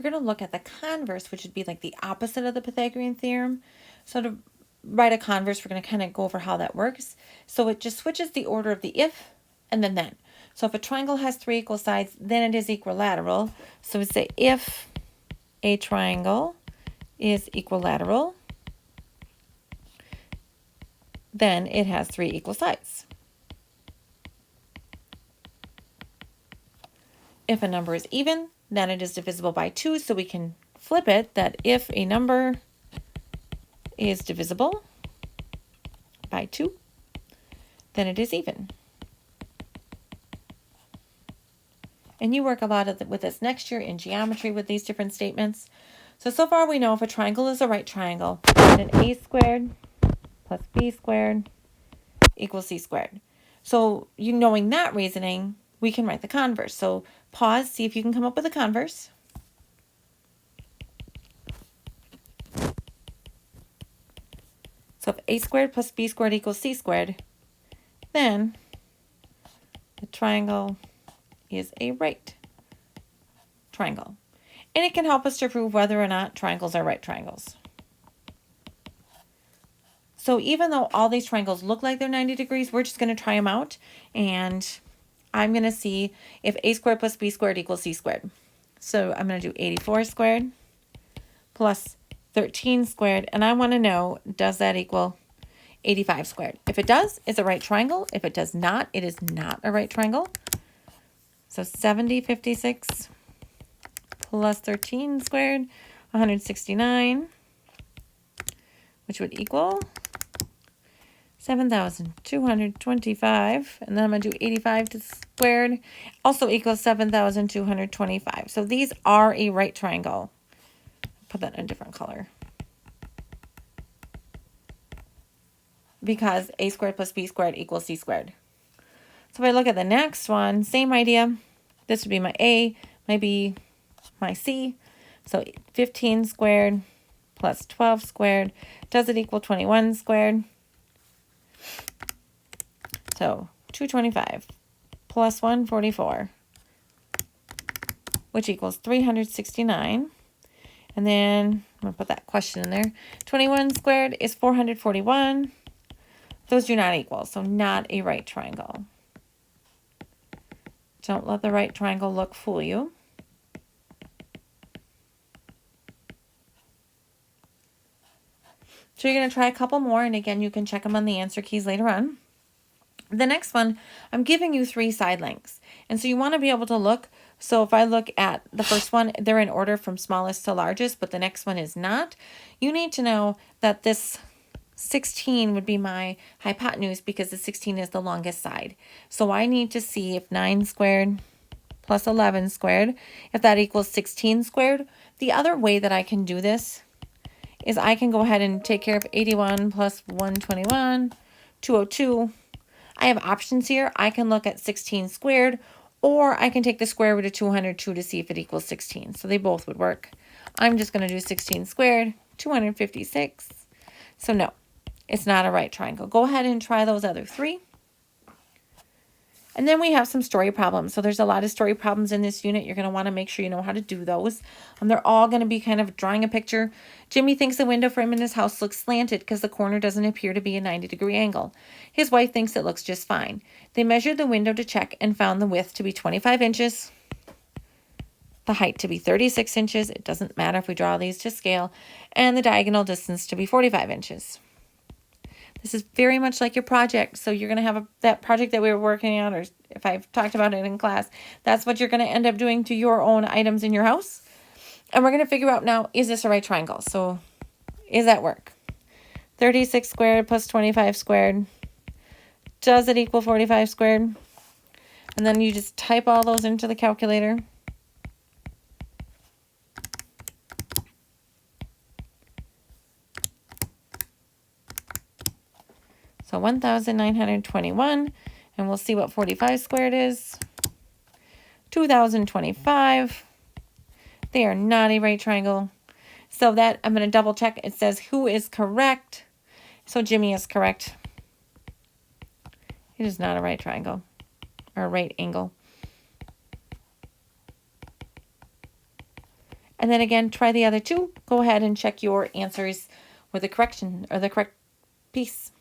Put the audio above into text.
we're going to look at the converse, which would be like the opposite of the Pythagorean theorem. So to write a converse, we're going to kind of go over how that works. So it just switches the order of the if and then. So if a triangle has 3 equal sides, then it is equilateral. So we say if a triangle is equilateral, then it has 3 equal sides. If a number is even, then it is divisible by 2, so we can flip it that if a number is divisible by 2, then it is even. And you work a lot with this next year in geometry with these different statements. So far we know if a triangle is a right triangle, then a squared plus b squared equals c squared. So you knowing that reasoning, we can write the converse. So pause, see if you can come up with a converse. So if a squared plus b squared equals c squared, then the triangle is a right triangle. And it can help us to prove whether or not triangles are right triangles. So even though all these triangles look like they're 90 degrees, we're just going to try them out. And I'm going to see if a squared plus b squared equals c squared. So I'm going to do 84 squared plus 13 squared. And I want to know, does that equal 85 squared? If it does, it's a right triangle. If it does not, it is not a right triangle. So 7056 plus 13 squared, 169, which would equal 7,225. And then I'm going to do 85 squared, also equals 7,225. So these are a right triangle. Put that in a different color. Because a squared plus b squared equals c squared. So if I look at the next one, same idea. This would be my A, my B, my C. So 15 squared plus 12 squared. Does it equal 21 squared? So 225 plus 144, which equals 369. And then I'm going to put that question in there. 21 squared is 441. Those do not equal, so not a right triangle. Don't let the right triangle look fool you. So you're going to try a couple more, and again, you can check them on the answer keys later on. The next one, I'm giving you 3 side lengths. And so you want to be able to look. So if I look at the first one, they're in order from smallest to largest, but the next one is not. You need to know that this 16 would be my hypotenuse because the 16 is the longest side. So I need to see if 9 squared plus 11 squared, if that equals 16 squared. The other way that I can do this is I can go ahead and take care of 81 plus 121, 202. I have options here. I can look at 16 squared, or I can take the square root of 202 to see if it equals 16. So they both would work. I'm just going to do 16 squared, 256. So no, it's not a right triangle. Go ahead and try those other 3. And then we have some story problems. So there's a lot of story problems in this unit. You're going to want to make sure you know how to do those. They're all going to be kind of drawing a picture. Jimmy thinks the window frame in his house looks slanted because the corner doesn't appear to be a 90-degree angle. His wife thinks it looks just fine. They measured the window to check and found the width to be 25 inches, the height to be 36 inches. It doesn't matter if we draw these to scale, and the diagonal distance to be 45 inches. This is very much like your project. So you're going to have that project that we were working on, or if I've talked about it in class, that's what you're going to end up doing to your own items in your house. And we're going to figure out now, is this a right triangle? So is that work? 36 squared plus 25 squared. Does it equal 45 squared? And then you just type all those into the calculator. So 1,921, and we'll see what 45 squared is. 2,025. They are not a right triangle. So that, I'm going to double check. It says who is correct. So Jimmy is correct. It is not a right triangle or a right angle. And then again, try the other two. Go ahead and check your answers with the correction or the correct piece.